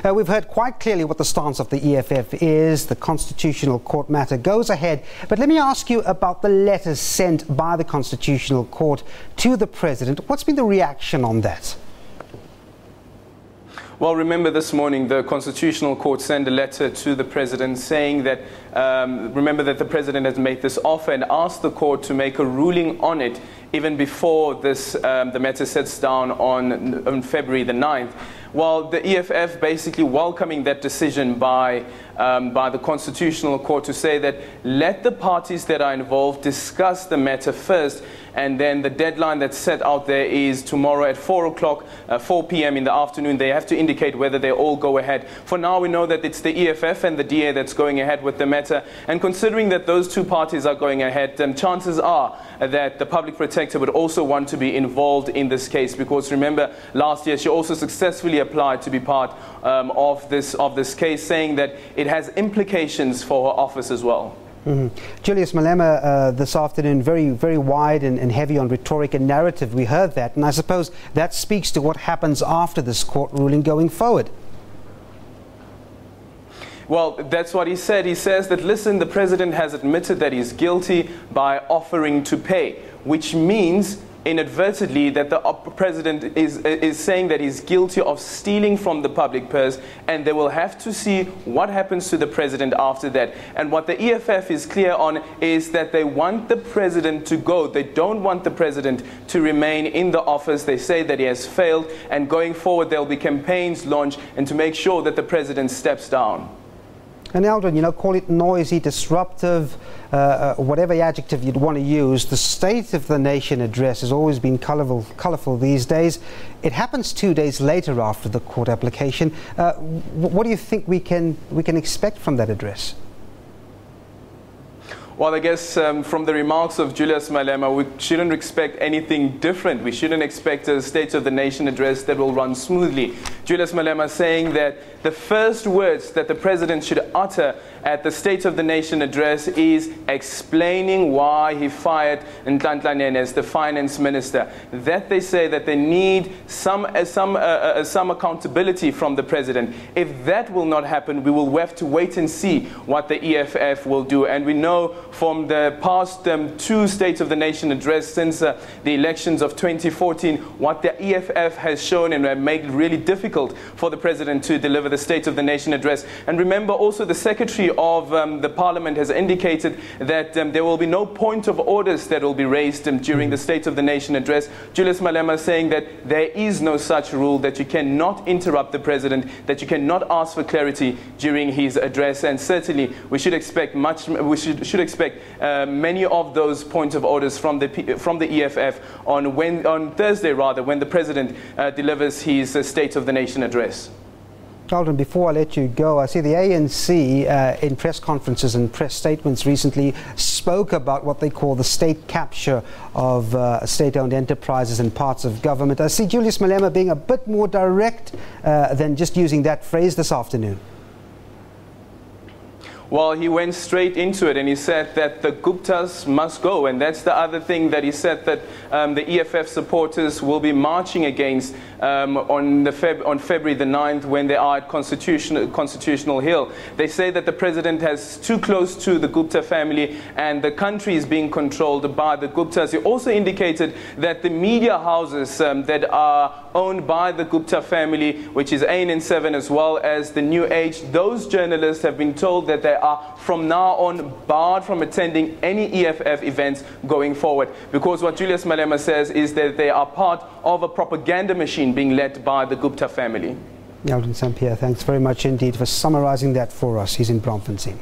We've heard quite clearly what the stance of the EFF is. The Constitutional Court matter goes ahead. But let me ask you about the letters sent by the Constitutional Court to the President. What's been the reaction on that? Well, remember this morning the Constitutional Court sent a letter to the President saying that, remember that the President has made this offer and asked the court to make a ruling on it even before this, the matter sits down on February the 9th. Well, the EFF basically welcoming that decision by the Constitutional Court to say that let the parties that are involved discuss the matter first, and then the deadline that's set out there is tomorrow at 4 p.m. in the afternoon. They have to indicate whether they all go ahead. For now, we know that it's the EFF and the DA that's going ahead with the matter. And considering that those two parties are going ahead, chances are that the Public Protector would also want to be involved in this case, because remember, last year she also successfully applied to be part of this case, saying that it has implications for her office as well. Julius Malema this afternoon, very wide and heavy on rhetoric and narrative. We heard that, and I suppose that speaks to what happens after this court ruling going forward. Well, that's what he said. He says that, listen, the President has admitted that he's guilty by offering to pay, which means inadvertently that the President is saying that he's guilty of stealing from the public purse, and they will have to see what happens to the President after that. And what the EFF is clear on is that they want the President to go. They don't want the President to remain in the office. They say that he has failed, and going forward there will be campaigns launched and to make sure that the President steps down. And Aldrin, you know, call it noisy, disruptive, whatever adjective you'd want to use. The State of the Nation address has always been colourful these days. It happens 2 days later after the court application. What do you think we can expect from that address? Well, I guess from the remarks of Julius Malema, we shouldn't expect anything different. We shouldn't expect a State of the Nation address that will run smoothly. Julius Malema saying that the first words that the President should utter at the State of the Nation address is explaining why he fired Nkandla as the finance minister. That they say that they need some accountability from the President. If that will not happen, we will have to wait and see what the EFF will do. And we know from the past two State of the Nation address since the elections of 2014, what the EFF has shown and made it really difficult for the President to deliver the State of the Nation address. And remember also the Secretary of the Parliament has indicated that there will be no point of orders that will be raised during the State of the Nation address. Julius Malema saying that there is no such rule, that you cannot interrupt the President, that you cannot ask for clarity during his address. And certainly we should expect many of those points of orders from the EFF on Thursday, rather, when the President delivers his State of the Nation address. Aldrin, before I let you go, I see the ANC in press conferences and press statements recently spoke about what they call the state capture of state-owned enterprises and parts of government. I see Julius Malema being a bit more direct than just using that phrase this afternoon. Well, he went straight into it and he said that the Guptas must go. And that's the other thing that he said, that the EFF supporters will be marching against on February the 9th when they are at Constitutional Hill. They say that the President has too close to the Gupta family and the country is being controlled by the Guptas. He also indicated that the media houses that are owned by the Gupta family, which is ANN7 as well as the New Age, those journalists have been told that they are from now on barred from attending any EFF events going forward, because what Julius Malema says is that they are part of a propaganda machine being led by the Gupta family. Aldrin Sampear, thanks very much indeed for summarising that for us. He's in Bloemfontein.